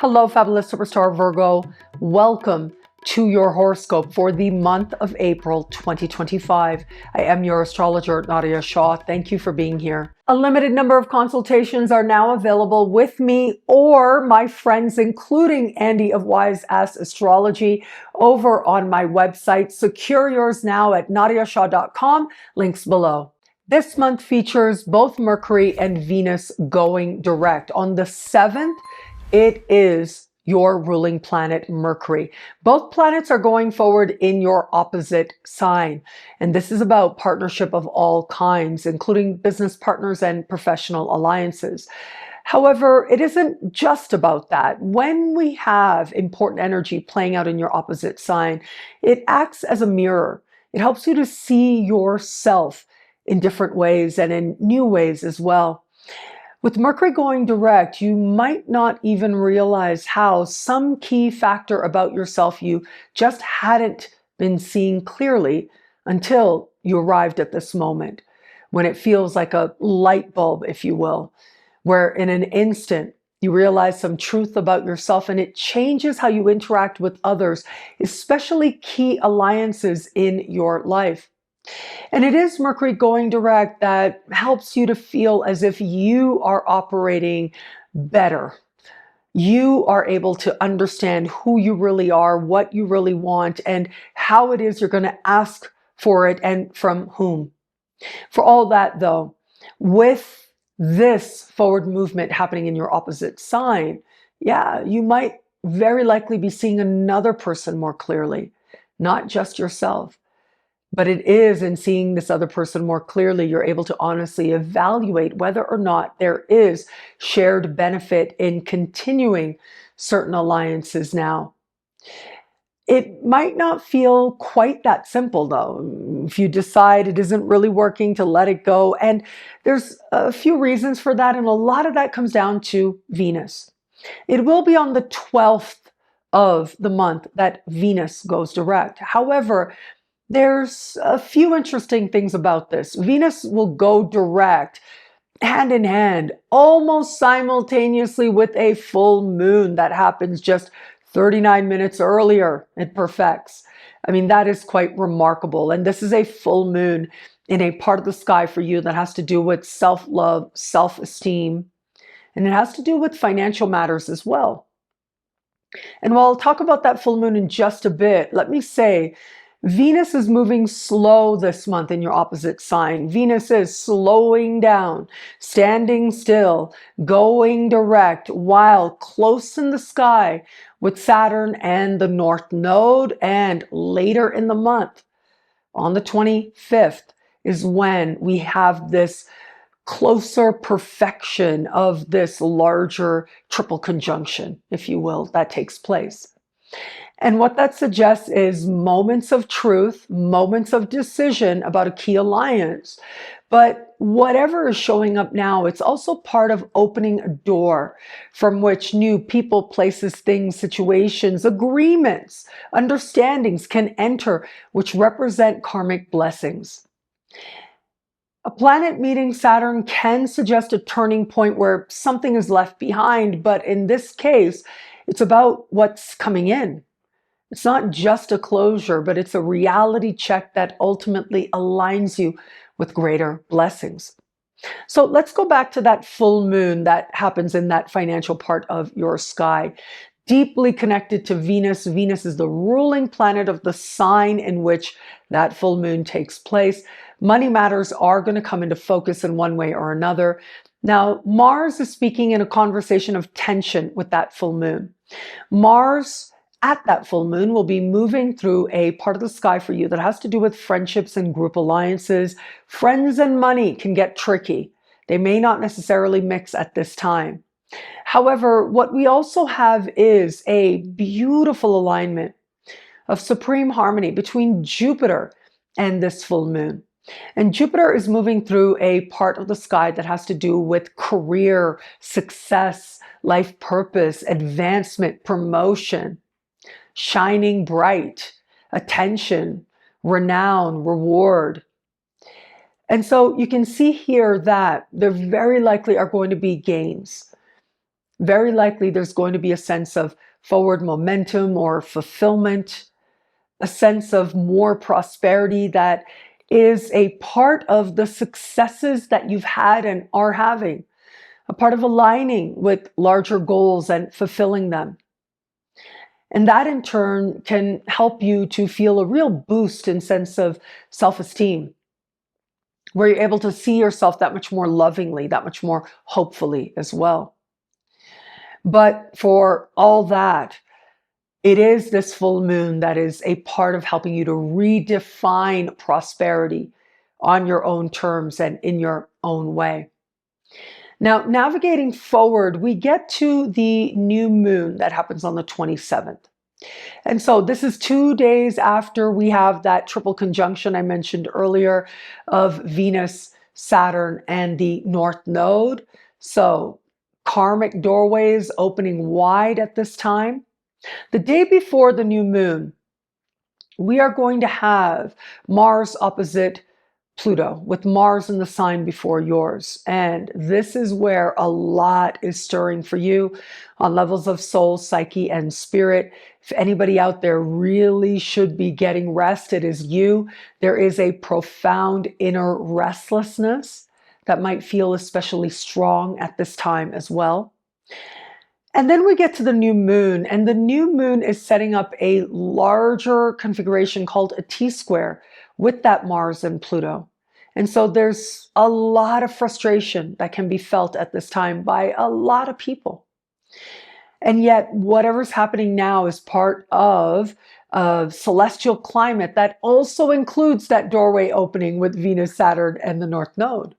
Hello, fabulous superstar Virgo. Welcome to your horoscope for the month of April 2025. I am your astrologer, Nadiya Shah. Thank you for being here. A limited number of consultations are now available with me or my friends, including Andy of Wise Ass Astrology, over on my website. Secure yours now at nadiyashah.com. Links below. This month features both Mercury and Venus going direct. On the 7th, it is your ruling planet, Mercury. Both planets are going forward in your opposite sign. And this is about partnership of all kinds, including business partners and professional alliances. However, it isn't just about that. When we have important energy playing out in your opposite sign, it acts as a mirror. It helps you to see yourself in different ways and in new ways as well. With Mercury going direct, you might not even realize how some key factor about yourself you just hadn't been seeing clearly until you arrived at this moment, when it feels like a light bulb, if you will, where in an instant you realize some truth about yourself and it changes how you interact with others, especially key alliances in your life. And it is Mercury going direct that helps you to feel as if you are operating better. You are able to understand who you really are, what you really want, and how it is you're going to ask for it and from whom. For all that, though, with this forward movement happening in your opposite sign, yeah, you might very likely be seeing another person more clearly, not just yourself. But it is in seeing this other person more clearly, you're able to honestly evaluate whether or not there is shared benefit in continuing certain alliances now. It might not feel quite that simple, though, if you decide it isn't really working, to let it go. And there's a few reasons for that, and a lot of that comes down to Venus. It will be on the 12th of the month that Venus goes direct. However, there's a few interesting things about this. Venus will go direct hand in hand, almost simultaneously with a full moon that happens just 39 minutes earlier. It perfects. I mean, that is quite remarkable. And this is a full moon in a part of the sky for you that has to do with self-love, self-esteem, and it has to do with financial matters as well. And while I'll talk about that full moon in just a bit, let me say, Venus is moving slow this month in your opposite sign. Venus is slowing down, standing still, going direct, while close in the sky with Saturn and the North Node. And later in the month, on the 25th, is when we have this closer perfection of this larger triple conjunction, if you will, that takes place. And what that suggests is moments of truth, moments of decision about a key alliance. But whatever is showing up now, it's also part of opening a door from which new people, places, things, situations, agreements, understandings can enter, which represent karmic blessings. A planet meeting Saturn can suggest a turning point where something is left behind, but in this case, it's about what's coming in. It's not just a closure, but it's a reality check that ultimately aligns you with greater blessings. So let's go back to that full moon that happens in that financial part of your sky. Deeply connected to Venus. Venus is the ruling planet of the sign in which that full moon takes place. Money matters are going to come into focus in one way or another. Now, Mars is speaking in a conversation of tension with that full moon. Mars at that full moon will be moving through a part of the sky for you that has to do with friendships and group alliances. Friends and money can get tricky. They may not necessarily mix at this time. However, what we also have is a beautiful alignment of supreme harmony between Jupiter and this full moon. And Jupiter is moving through a part of the sky that has to do with career, success, life purpose, advancement, promotion, shining bright, attention, renown, reward. And so you can see here that there very likely are going to be gains. very likely there's going to be a sense of forward momentum or fulfillment, a sense of more prosperity that is a part of the successes that you've had and are having, a part of aligning with larger goals and fulfilling them. And that in turn can help you to feel a real boost in sense of self-esteem, where you're able to see yourself that much more lovingly, that much more hopefully as well. But for all that, it is this full moon that is a part of helping you to redefine prosperity on your own terms and in your own way. Now, navigating forward, we get to the new moon that happens on the 27th. And so this is 2 days after we have that triple conjunction I mentioned earlier of Venus, Saturn, and the North Node. So karmic doorways opening wide at this time. The day before the new moon, we are going to have Mars opposite Pluto, with Mars in the sign before yours. And this is where a lot is stirring for you on levels of soul, psyche, and spirit. If anybody out there really should be getting rest, it is you. There is a profound inner restlessness that might feel especially strong at this time as well. And then we get to the new moon, and the new moon is setting up a larger configuration called a T-square with that Mars and Pluto. And so there's a lot of frustration that can be felt at this time by a lot of people. And yet whatever's happening now is part of a celestial climate that also includes that doorway opening with Venus, Saturn, and the North Node.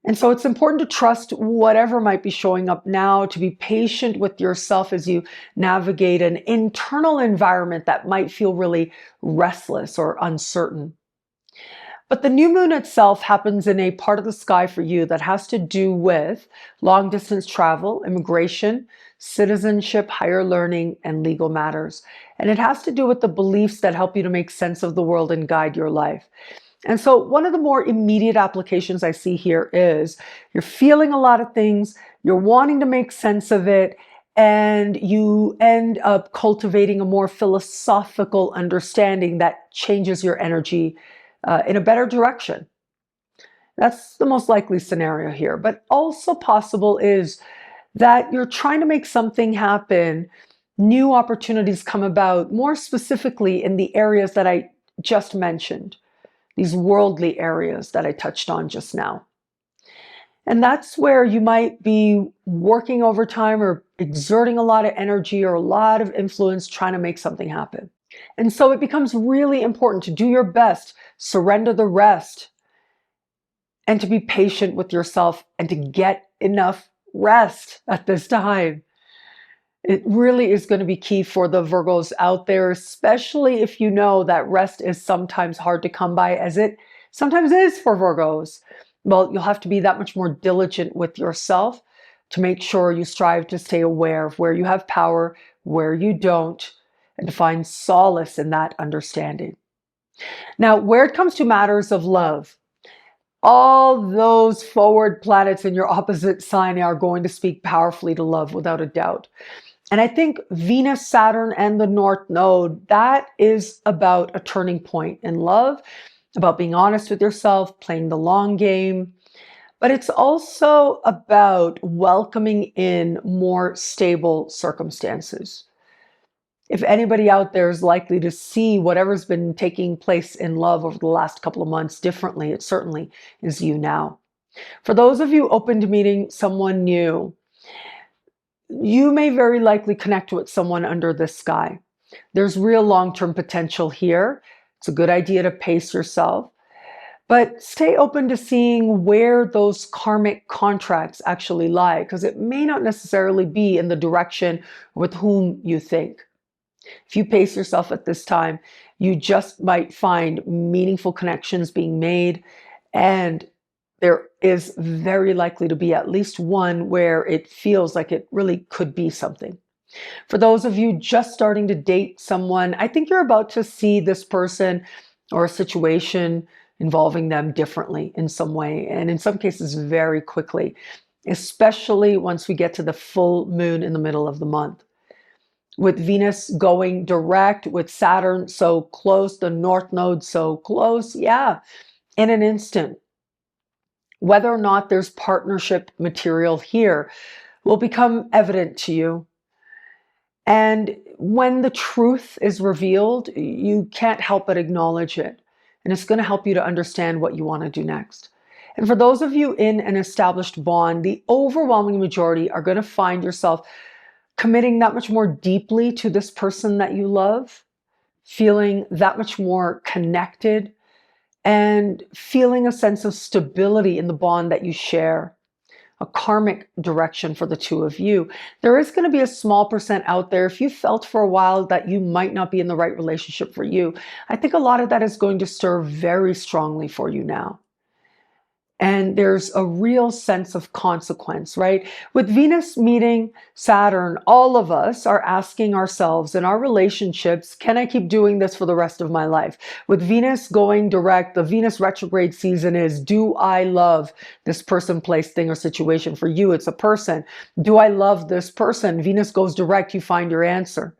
And so it's important to trust whatever might be showing up now, to be patient with yourself as you navigate an internal environment that might feel really restless or uncertain. But the new moon itself happens in a part of the sky for you that has to do with long distance travel, immigration, citizenship, higher learning, and legal matters. And it has to do with the beliefs that help you to make sense of the world and guide your life. And so one of the more immediate applications I see here is you're feeling a lot of things, you're wanting to make sense of it, and you end up cultivating a more philosophical understanding that changes your energy in a better direction. That's the most likely scenario here. But also possible is that you're trying to make something happen, new opportunities come about, more specifically in the areas that I just mentioned. These worldly areas that I touched on just now. And that's where you might be working overtime or exerting a lot of energy or a lot of influence trying to make something happen. And so it becomes really important to do your best, surrender the rest, and to be patient with yourself and to get enough rest at this time. It really is going to be key for the Virgos out there, especially if you know that rest is sometimes hard to come by, as it sometimes is for Virgos. Well, you'll have to be that much more diligent with yourself to make sure you strive to stay aware of where you have power, where you don't, and to find solace in that understanding. Now, where it comes to matters of love, all those forward planets in your opposite sign are going to speak powerfully to love without a doubt. And I think Venus, Saturn, and the North Node, that is about a turning point in love, about being honest with yourself, playing the long game. But it's also about welcoming in more stable circumstances. If anybody out there is likely to see whatever's been taking place in love over the last couple of months differently, it certainly is you now. For those of you open to meeting someone new, you may very likely connect with someone under this sky. There's real long-term potential here. It's a good idea to pace yourself, but stay open to seeing where those karmic contracts actually lie, because it may not necessarily be in the direction with whom you think. If you pace yourself at this time, you just might find meaningful connections being made, and there is very likely to be at least one where it feels like it really could be something. For those of you just starting to date someone, I think you're about to see this person or a situation involving them differently in some way, and in some cases very quickly. especially once we get to the full moon in the middle of the month. With Venus going direct, with Saturn so close, the North Node so close, yeah, in an instant. Whether or not there's partnership material here will become evident to you. And when the truth is revealed, you can't help but acknowledge it. And it's going to help you to understand what you want to do next. And for those of you in an established bond, the overwhelming majority are going to find yourself committing that much more deeply to this person that you love, feeling that much more connected, and feeling a sense of stability in the bond that you share. A karmic direction for the two of you. There is going to be a small percent out there. If you felt for a while that you might not be in the right relationship for you, I think a lot of that is going to stir very strongly for you now. And there's a real sense of consequence, right? With Venus meeting Saturn, all of us are asking ourselves in our relationships, can I keep doing this for the rest of my life? With Venus going direct, the Venus retrograde season is, do I love this person, place, thing, or situation? For you, it's a person. Do I love this person? Venus goes direct, you find your answer.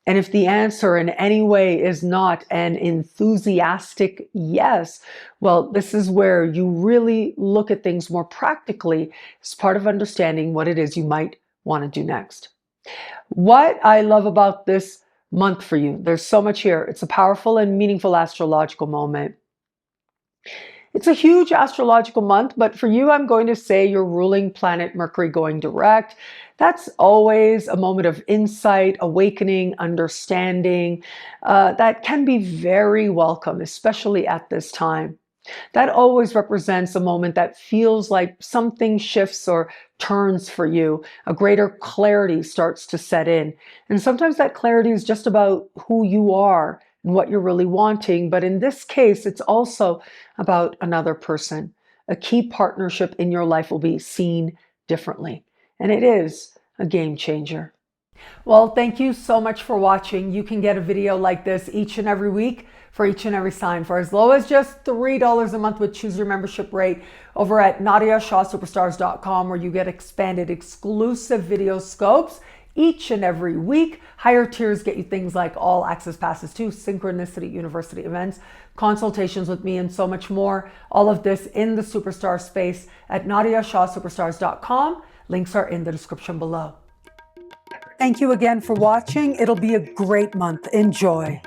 And if the answer in any way is not an enthusiastic yes, well, this is where you really look at things more practically as part of understanding what it is you might want to do next. What I love about this month for you, there's so much here. It's a powerful and meaningful astrological moment. It's a huge astrological month, but for you, I'm going to say your ruling planet Mercury going direct. That's always a moment of insight, awakening, understanding that can be very welcome, especially at this time. That always represents a moment that feels like something shifts or turns for you. A greater clarity starts to set in. And sometimes that clarity is just about who you are and what you're really wanting. But in this case, it's also about another person. A key partnership in your life will be seen differently. And it is a game changer. Well, thank you so much for watching. You can get a video like this each and every week for each and every sign for as low as just $3 a month with Choose Your Membership rate over at NadiyaShahSuperstars.com, where you get expanded exclusive video scopes each and every week. Higher tiers get you things like all access passes to Synchronicity University events, consultations with me, and so much more. All of this in the Superstar space at NadiyaShahSuperstars.com. Links are in the description below. Thank you again for watching. It'll be a great month. Enjoy.